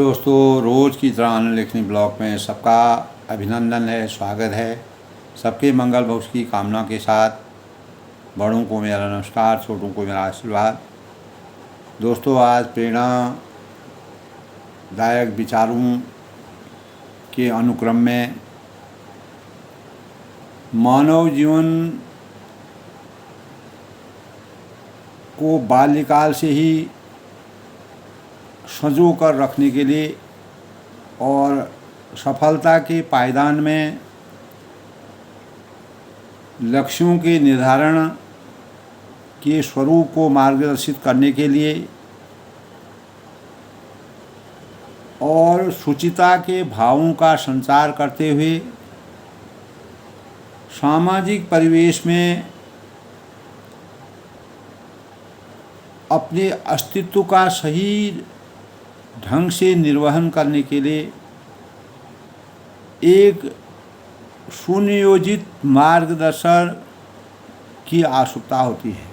दोस्तों, रोज़ की तरह आनंद लेखनी ब्लॉग में सबका अभिनंदन है, स्वागत है। सबके मंगल भविष्य की कामना के साथ बड़ों को मेरा नमस्कार, छोटों को मेरा आशीर्वाद। दोस्तों, आज प्रेरणादायक विचारों के अनुक्रम में मानव जीवन को बाल्यकाल से ही संजो कर रखने के लिए और सफलता के पायदान में लक्ष्यों के निर्धारण के स्वरूप को मार्गदर्शित करने के लिए और शुचिता के भावों का संचार करते हुए सामाजिक परिवेश में अपने अस्तित्व का सही ढंग से निर्वहन करने के लिए एक सुनियोजित मार्गदर्शन की आवश्यकता होती है।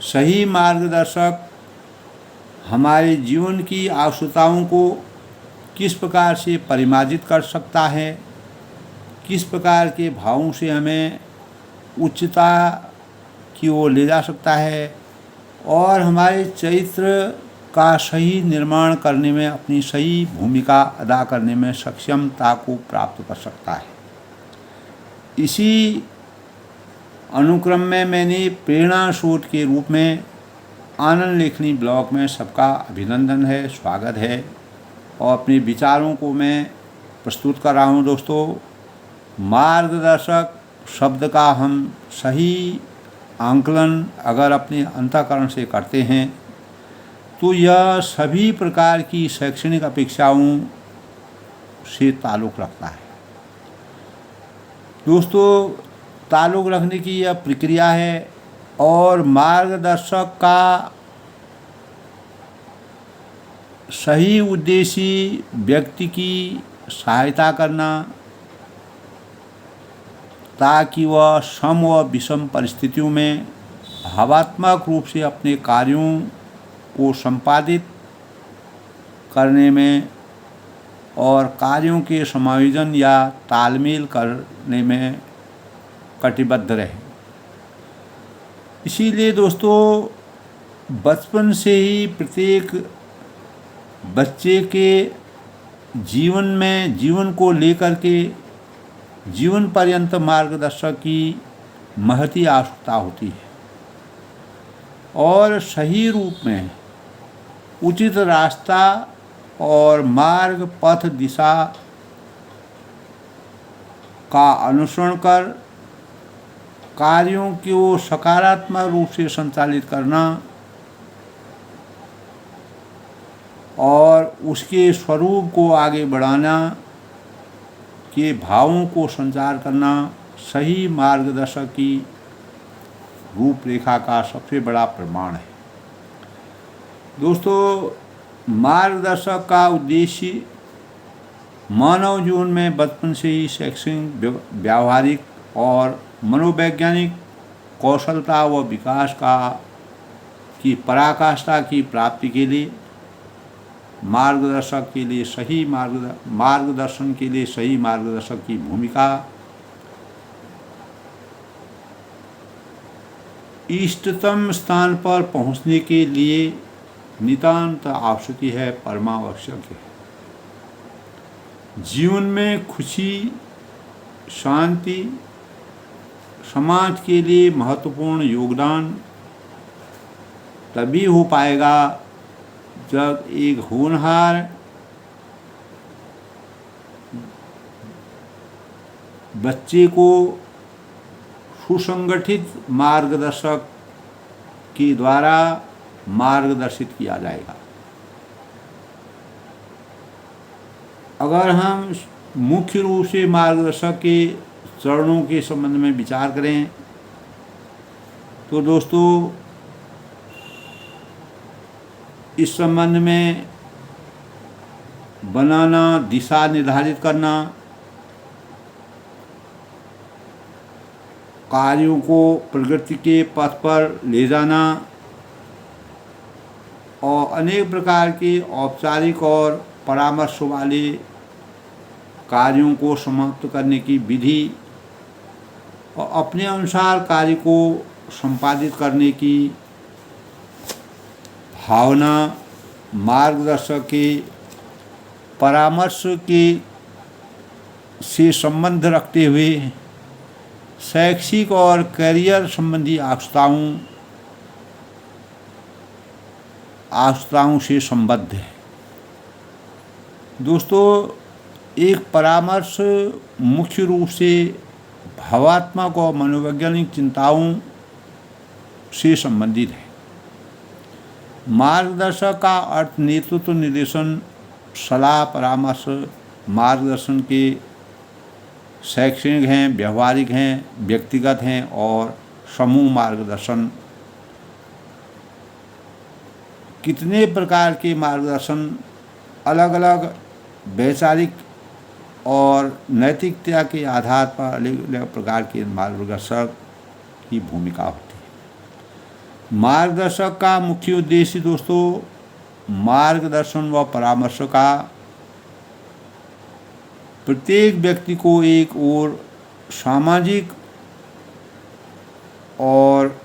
सही मार्गदर्शक हमारे जीवन की आवश्यकताओं को किस प्रकार से परिमार्जित कर सकता है, किस प्रकार के भावों से हमें उच्चता की ओर ले जा सकता है और हमारे चरित्र का सही निर्माण करने में अपनी सही भूमिका अदा करने में सक्षमता को प्राप्त कर सकता है। इसी अनुक्रम में मैंने प्रेरणा स्रोत के रूप में आनंद लेखनी ब्लॉग में सबका अभिनंदन है, स्वागत है और अपने विचारों को मैं प्रस्तुत कर रहा हूँ। दोस्तों, मार्गदर्शक शब्द का हम सही आंकलन अगर अपने अंतःकरण से करते हैं तो यह सभी प्रकार की शैक्षणिक अपेक्षाओं से ताल्लुक़ रखता है। दोस्तों, ताल्लुक़ रखने की यह प्रक्रिया है और मार्गदर्शक का सही उद्देश्य व्यक्ति की सहायता करना ताकि वह सम व विषम परिस्थितियों में भावात्मक रूप से अपने कार्यों को संपादित करने में और कार्यों के समायोजन या तालमेल करने में कटिबद्ध रहे। इसीलिए दोस्तों, बचपन से ही प्रत्येक बच्चे के जीवन को लेकर के जीवन पर्यंत मार्गदर्शक की महती आवश्यकता होती है और सही रूप में उचित रास्ता और मार्ग पथ दिशा का अनुसरण कर कार्यों को सकारात्मक रूप से संचालित करना और उसके स्वरूप को आगे बढ़ाना के भावों को संचार करना सही मार्गदर्शक की रूपरेखा का सबसे बड़ा प्रमाण है। दोस्तों, मार्गदर्शक का उद्देश्य मानव जीवन में बचपन से ही शैक्षणिक, व्यावहारिक और मनोवैज्ञानिक कौशलता व विकास की पराकाष्ठा की प्राप्ति के लिए मार्गदर्शन के लिए सही मार्गदर्शक की भूमिका इष्टतम स्थान पर पहुंचने के लिए नितांत आवश्यक है, परमावश्यक है। जीवन में खुशी, शांति, समाज के लिए महत्वपूर्ण योगदान तभी हो पाएगा जब एक होनहार बच्चे को सुसंगठित मार्गदर्शक के द्वारा मार्गदर्शित किया जाएगा। अगर हम मुख्य रूप से मार्गदर्शक के चरणों के संबंध में विचार करें तो दोस्तों, इस संबंध में बनाना, दिशा निर्धारित करना, कार्यों को प्रगति के पथ पर ले जाना और अनेक प्रकार के औपचारिक और परामर्श वाले कार्यों को समाप्त करने की विधि और अपने अनुसार कार्य को संपादित करने की भावना मार्गदर्शक के परामर्श के से संबंध रखते हुए शैक्षिक और करियर संबंधी आवश्यकताओं से संबद्ध है। दोस्तों, एक परामर्श मुख्य रूप से भावात्मक और मनोवैज्ञानिक चिंताओं से संबंधित है। मार्गदर्शक का अर्थ नेतृत्व, निर्देशन, सलाह, परामर्श, मार्गदर्शन के शैक्षणिक हैं, व्यवहारिक हैं, व्यक्तिगत हैं और समूह मार्गदर्शन। कितने प्रकार के मार्गदर्शन अलग अलग वैचारिक और नैतिकता के आधार पर अलग अलग प्रकार के मार्गदर्शक की भूमिका होती है। मार्गदर्शक का मुख्य उद्देश्य दोस्तों मार्गदर्शन व परामर्श का प्रत्येक व्यक्ति को एक और सामाजिक और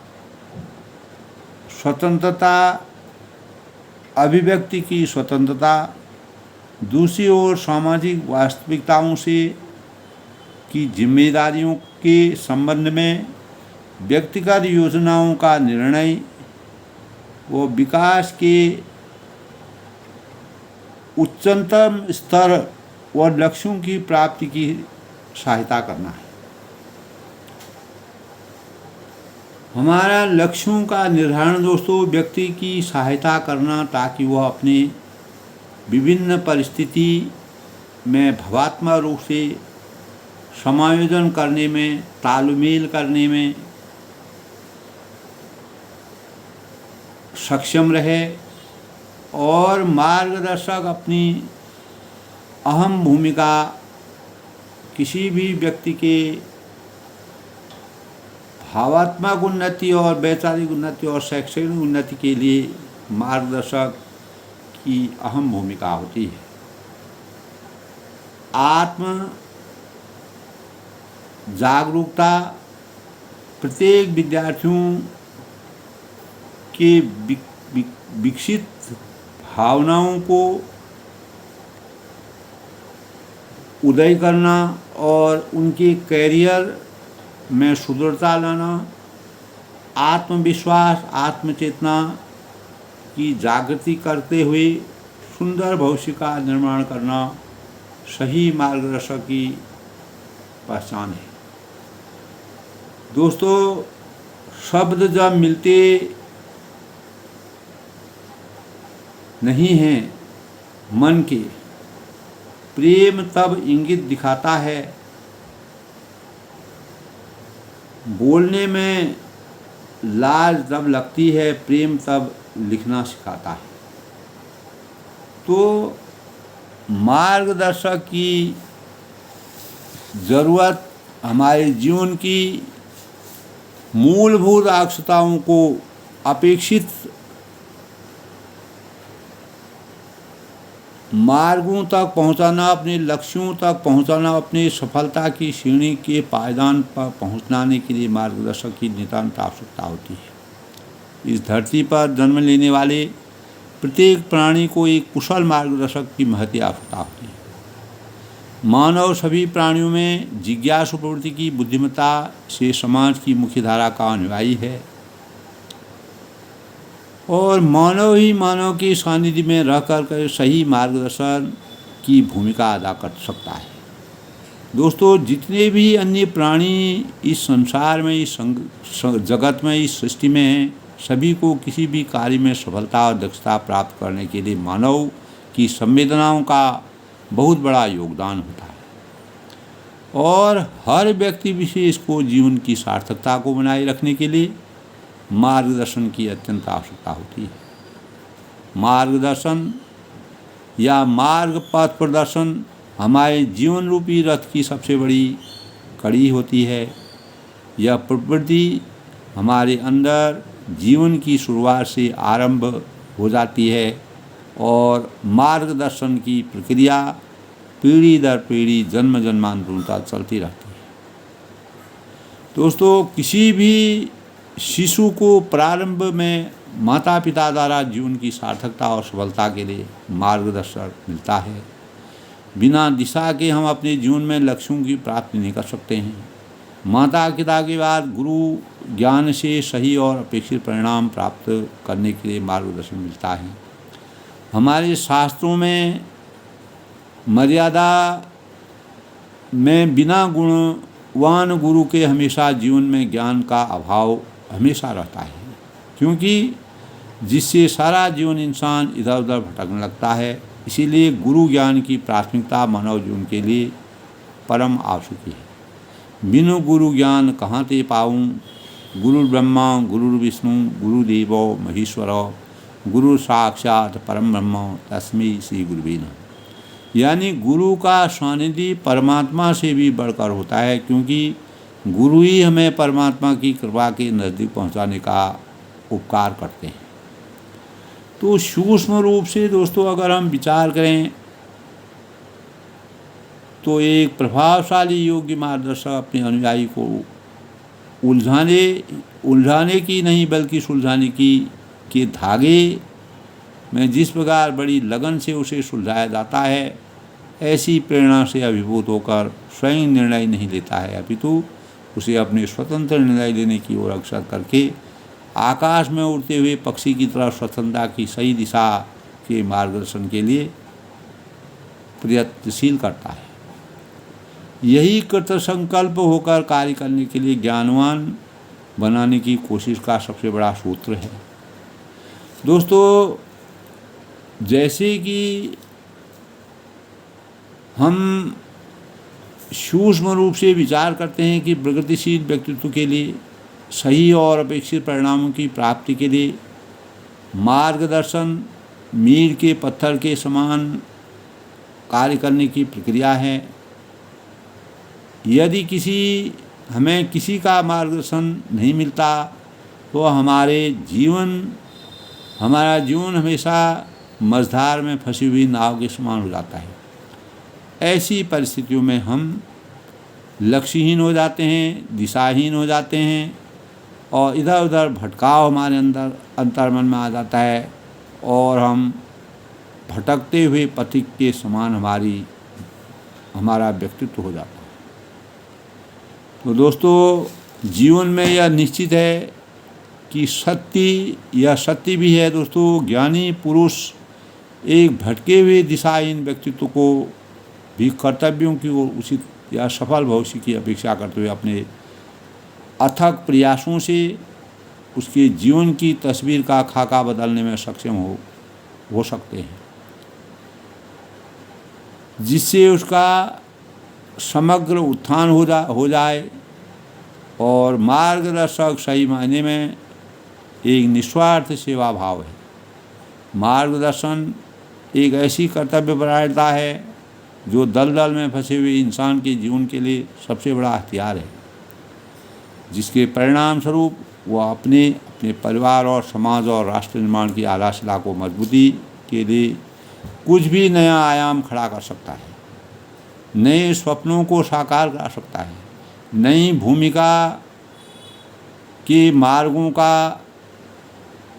स्वतंत्रता, अभिव्यक्ति की स्वतंत्रता, दूसरी ओर सामाजिक वास्तविकताओं से की जिम्मेदारियों के संबंध में व्यक्तिगत योजनाओं का निर्णय व विकास के उच्चतम स्तर व लक्ष्यों की प्राप्ति की सहायता करना है। हमारा लक्ष्यों का निर्धारण दोस्तों व्यक्ति की सहायता करना ताकि वह अपने विभिन्न परिस्थिति में भावात्मक रूप से समायोजन करने में, तालमेल करने में सक्षम रहे और मार्गदर्शक अपनी अहम भूमिका किसी भी व्यक्ति के भावात्मक उन्नति और वैचारिक उन्नति और शैक्षणिक उन्नति के लिए मार्गदर्शक की अहम भूमिका होती है। आत्म जागरूकता प्रत्येक विद्यार्थियों के विकसित भावनाओं को उदय करना और उनके कैरियर में सुदृढ़ता लाना, आत्मविश्वास, आत्मचेतना की जागृति करते हुए सुंदर भविष्य का निर्माण करना सही मार्गदर्शक की पहचान है। दोस्तों, शब्द जब मिलते नहीं हैं मन के, प्रेम तब इंगित दिखाता है, बोलने में लाज तब लगती है, प्रेम तब लिखना सिखाता है। तो मार्गदर्शक की ज़रूरत हमारे जीवन की मूलभूत आवश्यकताओं को अपेक्षित मार्गों तक पहुंचाना, अपने लक्ष्यों तक पहुंचाना, अपनी सफलता की सीढ़ी के पायदान पर पहुंचाने के लिए मार्गदर्शक की नितांत आवश्यकता होती है। इस धरती पर जन्म लेने वाले प्रत्येक प्राणी को एक कुशल मार्गदर्शक की महती आवश्यकता होती है। मानव सभी प्राणियों में जिज्ञासु प्रवृत्ति की बुद्धिमत्ता से समाज की मुख्य धारा का अनुयायी है और मानव ही मानव के सानिध्य में रहकर सही मार्गदर्शन की भूमिका अदा कर सकता है। दोस्तों, जितने भी अन्य प्राणी इस संसार में, इस जगत में, इस सृष्टि में हैं, सभी को किसी भी कार्य में सफलता और दक्षता प्राप्त करने के लिए मानव की संवेदनाओं का बहुत बड़ा योगदान होता है और हर व्यक्ति विशेष को जीवन की सार्थकता को बनाए रखने के लिए मार्गदर्शन की अत्यंत आवश्यकता होती है। मार्गदर्शन या मार्ग पथ प्रदर्शन हमारे जीवन रूपी रथ की सबसे बड़ी कड़ी होती है। यह प्रवृत्ति हमारे अंदर जीवन की शुरुआत से आरंभ हो जाती है और मार्गदर्शन की प्रक्रिया पीढ़ी दर पीढ़ी जन्म जन्मांतरों चलती रहती है। दोस्तों, किसी भी शिशु को प्रारंभ में माता पिता द्वारा जीवन की सार्थकता और सफलता के लिए मार्गदर्शन मिलता है। बिना दिशा के हम अपने जीवन में लक्ष्यों की प्राप्ति नहीं कर सकते हैं। माता पिता के बाद गुरु ज्ञान से सही और अपेक्षित परिणाम प्राप्त करने के लिए मार्गदर्शन मिलता है। हमारे शास्त्रों में मर्यादा में बिना गुणवान गुरु के हमेशा जीवन में ज्ञान का अभाव हमेशा रहता है, क्योंकि जिससे सारा जीवन इंसान इधर उधर भटकने लगता है। इसीलिए गुरु ज्ञान की प्राथमिकता मानव जीवन के लिए परम आवश्यक है। बिनु गुरु ज्ञान कहाँ ते पाऊँ, गुरु ब्रह्मा गुरु विष्णु गुरुदेवो महेश्वरो गुरु साक्षात परम ब्रह्म तस्मै श्री गुरुवे नमः। यानी गुरु का सानिध्य परमात्मा से भी बढ़कर होता है, क्योंकि गुरु ही हमें परमात्मा की कृपा के नज़दीक पहुंचाने का उपकार करते हैं। तो सूक्ष्म रूप से दोस्तों अगर हम विचार करें तो एक प्रभावशाली योग्य मार्गदर्शक अपने अनुयायी को उलझाने की नहीं बल्कि सुलझाने की के धागे में जिस प्रकार बड़ी लगन से उसे सुलझाया जाता है, ऐसी प्रेरणा से अभिभूत होकर स्वयं निर्णय नहीं लेता है, अपितु उसे अपने स्वतंत्र निर्णय लेने की ओर अग्रसर करके आकाश में उड़ते हुए पक्षी की तरह स्वतंत्रता की सही दिशा के मार्गदर्शन के लिए प्रयत्नशील करता है। यही कृतसंकल्प होकर कार्य करने के लिए ज्ञानवान बनाने की कोशिश का सबसे बड़ा सूत्र है। दोस्तों, जैसे कि हम सूक्ष्म रूप से विचार करते हैं कि प्रगतिशील व्यक्तित्व के लिए सही और अपेक्षित परिणामों की प्राप्ति के लिए मार्गदर्शन मील के पत्थर के समान कार्य करने की प्रक्रिया है। यदि हमें किसी का मार्गदर्शन नहीं मिलता तो हमारा जीवन हमेशा मझधार में फंसी हुई नाव के समान हो जाता है। ऐसी परिस्थितियों में हम लक्ष्यहीन हो जाते हैं, दिशाहीन हो जाते हैं और इधर उधर भटकाव हमारे अंतर्मन में आ जाता है और हम भटकते हुए पथिक के समान हमारा व्यक्तित्व हो जाता है। तो दोस्तों, जीवन में यह निश्चित है कि सत्य भी है दोस्तों, ज्ञानी पुरुष एक भटके हुए दिशाहीन व्यक्तित्व को भी कर्तव्यों की ओर उचित या सफल भविष्य की अपेक्षा करते हुए अपने अथक प्रयासों से उसके जीवन की तस्वीर का खाका बदलने में सक्षम हो सकते हैं, जिससे उसका समग्र उत्थान हो जाए और मार्गदर्शक सही मायने में एक निस्वार्थ सेवा भाव है। मार्गदर्शन एक ऐसी कर्तव्य परायणता है जो दलदल में फंसे हुए इंसान के जीवन के लिए सबसे बड़ा हथियार है, जिसके परिणाम स्वरूप वह अपने परिवार और समाज और राष्ट्र निर्माण की आधारशिला को मजबूती के लिए कुछ भी नया आयाम खड़ा कर सकता है, नए स्वप्नों को साकार कर सकता है, नई भूमिका के मार्गों का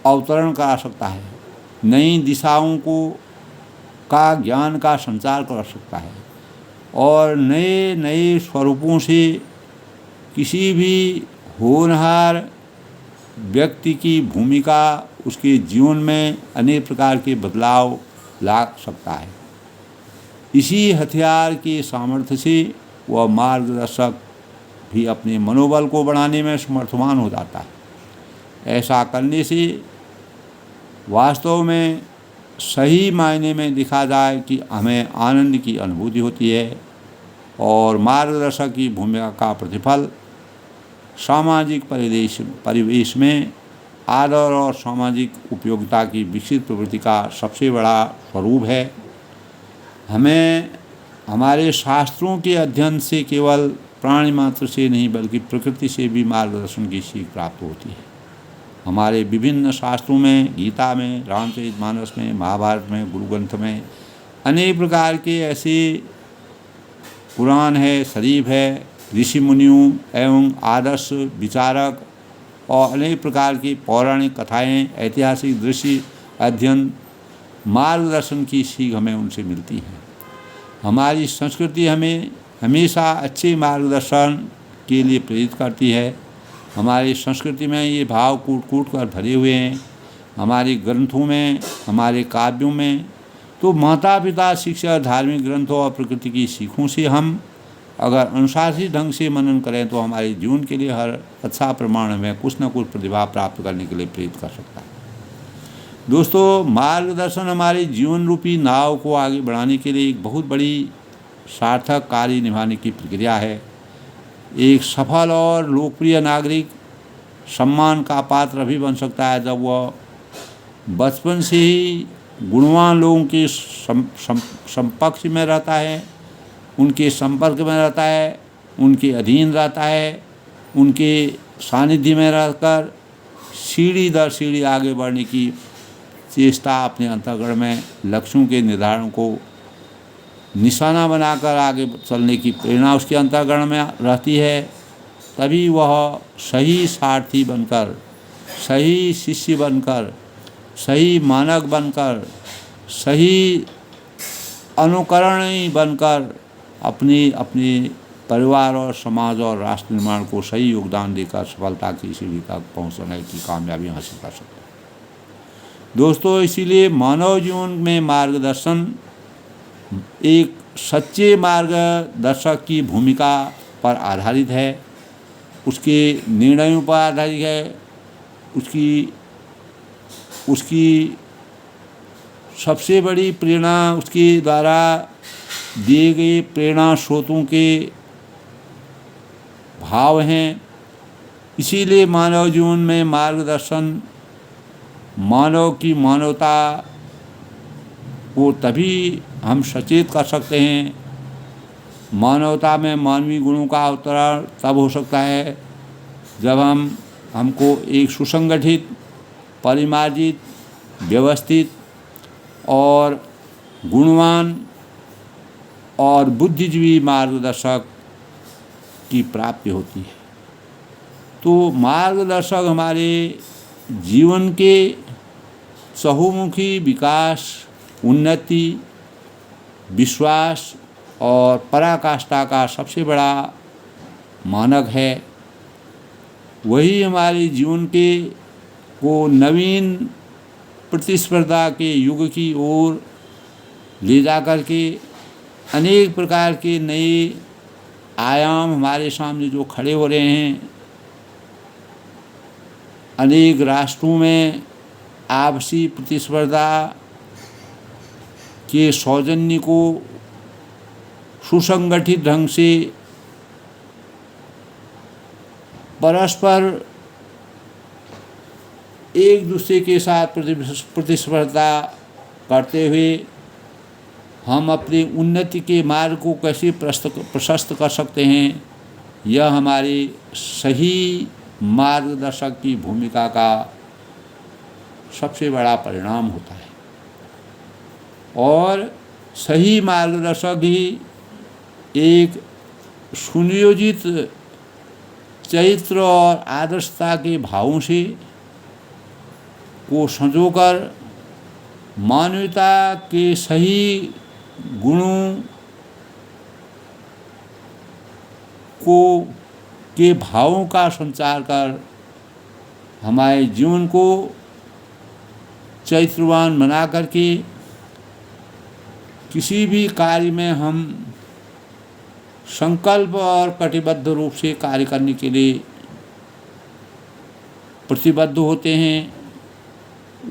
अवतरण करा सकता है, नई दिशाओं का ज्ञान का संचार कर सकता है और नए नए स्वरूपों से किसी भी होनहार व्यक्ति की भूमिका उसके जीवन में अनेक प्रकार के बदलाव ला सकता है। इसी हथियार के सामर्थ्य से वह मार्गदर्शक भी अपने मनोबल को बढ़ाने में समर्थवान हो जाता है। ऐसा करने से वास्तव में सही मायने में देखा जाए कि हमें आनंद की अनुभूति होती है और मार्गदर्शक की भूमिका का प्रतिफल सामाजिक परिवेश में आदर और सामाजिक उपयोगिता की विकसित प्रवृत्ति का सबसे बड़ा स्वरूप है। हमें हमारे शास्त्रों के अध्ययन से केवल प्राणी मात्र से नहीं बल्कि प्रकृति से भी मार्गदर्शन की सीख प्राप्त होती है। हमारे विभिन्न शास्त्रों में, गीता में, रामचरितमानस में, महाभारत में, गुरु ग्रंथ में अनेक प्रकार के ऐसे पुराण है, शरीफ है, ऋषि मुनियों एवं आदर्श विचारक और अनेक प्रकार की पौराणिक कथाएं, ऐतिहासिक दृश्य अध्ययन, मार्गदर्शन की सीख हमें उनसे मिलती है। हमारी संस्कृति हमें हमेशा अच्छे मार्गदर्शन के लिए प्रेरित करती है। हमारी संस्कृति में ये भाव कूट कूट कर भरे हुए हैं, हमारे ग्रंथों में, हमारे काव्यों में। तो माता पिता, शिक्षा, धार्मिक ग्रंथों और प्रकृति की सीखों से हम अगर अनुशासित ढंग से मनन करें तो हमारे जीवन के लिए हर अच्छा प्रमाण हमें कुछ न कुछ प्रतिभा प्राप्त करने के लिए प्रेरित कर सकता है। दोस्तों, मार्गदर्शन हमारे जीवन रूपी नाव को आगे बढ़ाने के लिए एक बहुत बड़ी सार्थक कार्य निभाने की प्रक्रिया है। एक सफल और लोकप्रिय नागरिक सम्मान का पात्र भी बन सकता है जब वह बचपन से ही गुणवान लोगों के समकक्ष में रहता है, उनके संपर्क में रहता है, उनके अधीन रहता है, उनके सानिध्य में रहकर सीढ़ी दर सीढ़ी आगे बढ़ने की चेष्टा अपने अंतःकरण में लक्ष्यों के निर्धारण को निशाना बनाकर आगे चलने की प्रेरणा उसके अंतःकरण में रहती है। तभी वह सही सारथी बनकर, सही शिष्य बनकर, सही मानक बनकर, सही अनुकरणीय बनकर अपने परिवार और समाज और राष्ट्र निर्माण को सही योगदान देकर सफलता की सीढ़ी तक पहुंचने की कामयाबी हासिल कर सकते हैं। दोस्तों, इसीलिए मानव जीवन में मार्गदर्शन एक सच्चे मार्गदर्शक की भूमिका पर आधारित है, उसके निर्णयों पर आधारित है, उसकी सबसे बड़ी प्रेरणा उसके द्वारा दिए गए प्रेरणा स्रोतों के भाव हैं। इसीलिए मानव जीवन में मार्गदर्शन मानव की मानवता को तभी हम सचेत कर सकते हैं। मानवता में मानवीय गुणों का अवतरण तब हो सकता है जब हमको एक सुसंगठित, परिमार्जित, व्यवस्थित और गुणवान और बुद्धिजीवी मार्गदर्शक की प्राप्ति होती है। तो मार्गदर्शक हमारे जीवन के चहुमुखी विकास, उन्नति, विश्वास और पराकाष्ठा का सबसे बड़ा मानक है। वही हमारे जीवन को नवीन प्रतिस्पर्धा के युग की ओर ले जा कर के अनेक प्रकार के नए आयाम हमारे सामने जो खड़े हो रहे हैं, अनेक राष्ट्रों में आपसी प्रतिस्पर्धा के सौजन्य को सुसंगठित ढंग से परस्पर एक दूसरे के साथ प्रतिस्पर्धा करते हुए हम अपनी उन्नति के मार्ग को कैसे प्रशस्त कर सकते हैं, यह हमारे सही मार्गदर्शक की भूमिका का सबसे बड़ा परिणाम होता है। और सही मार्गदर्शक ही एक सुनियोजित चरित्र और आदर्शता के भावों से को संजोकर मानवता के सही गुणों के भावों का संचार कर हमारे जीवन को चरित्रवान बना करके किसी भी कार्य में हम संकल्प और कटिबद्ध रूप से कार्य करने के लिए प्रतिबद्ध होते हैं,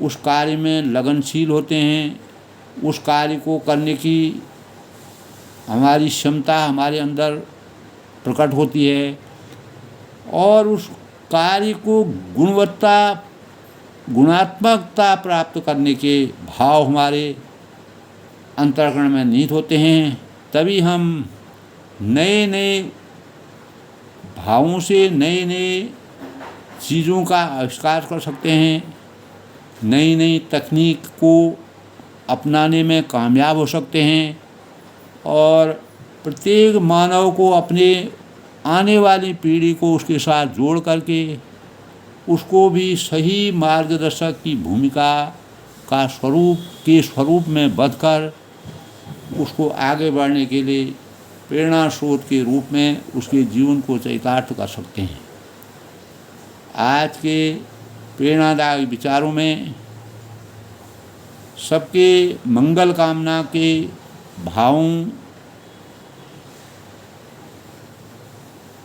उस कार्य में लगनशील होते हैं, उस कार्य को करने की हमारी क्षमता हमारे अंदर प्रकट होती है और उस कार्य को गुणात्मकता प्राप्त करने के भाव हमारे अंतःकरण में निहित होते हैं। तभी हम नए नए भावों से, नए नए चीज़ों का आविष्कार कर सकते हैं, नई नई तकनीक को अपनाने में कामयाब हो सकते हैं और प्रत्येक मानव को अपने आने वाली पीढ़ी को उसके साथ जोड़ करके उसको भी सही मार्गदर्शक की भूमिका का स्वरूप में बंधकर उसको आगे बढ़ने के लिए प्रेरणा स्रोत के रूप में उसके जीवन को चरितार्थ कर सकते हैं। आज के प्रेरणादायक विचारों में सबके मंगल कामना के भावों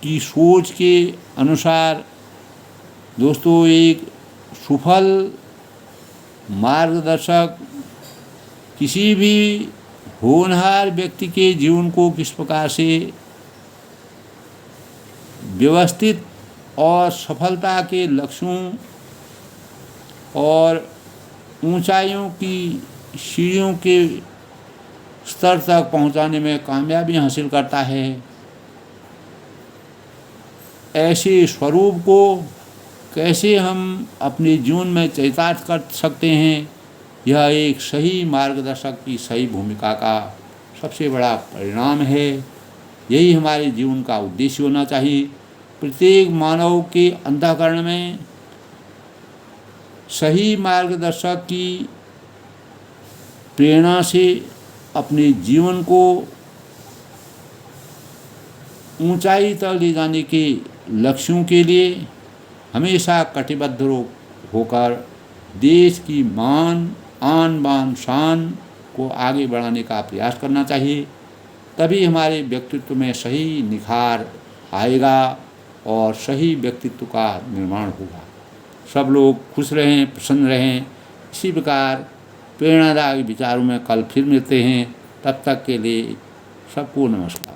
की सोच के अनुसार दोस्तों एक सफल मार्गदर्शक किसी भी होनहार व्यक्ति के जीवन को किस प्रकार से व्यवस्थित और सफलता के लक्ष्यों और ऊंचाइयों की सीढ़ियों के स्तर तक पहुंचाने में कामयाबी हासिल करता है, ऐसे स्वरूप को कैसे हम अपने जीवन में चरितार्थ कर सकते हैं, यह एक सही मार्गदर्शक की सही भूमिका का सबसे बड़ा परिणाम है। यही हमारे जीवन का उद्देश्य होना चाहिए। प्रत्येक मानव के अंतःकरण में सही मार्गदर्शक की प्रेरणा से अपने जीवन को ऊंचाई तक ले जाने के लक्ष्यों के लिए हमेशा कटिबद्ध होकर देश की आन बान शान को आगे बढ़ाने का प्रयास करना चाहिए। तभी हमारे व्यक्तित्व में सही निखार आएगा और सही व्यक्तित्व का निर्माण होगा। सब लोग खुश रहें, प्रसन्न रहें। इसी प्रकार प्रेरणादायक विचारों में कल फिर मिलते हैं। तब तक के लिए सबको नमस्कार।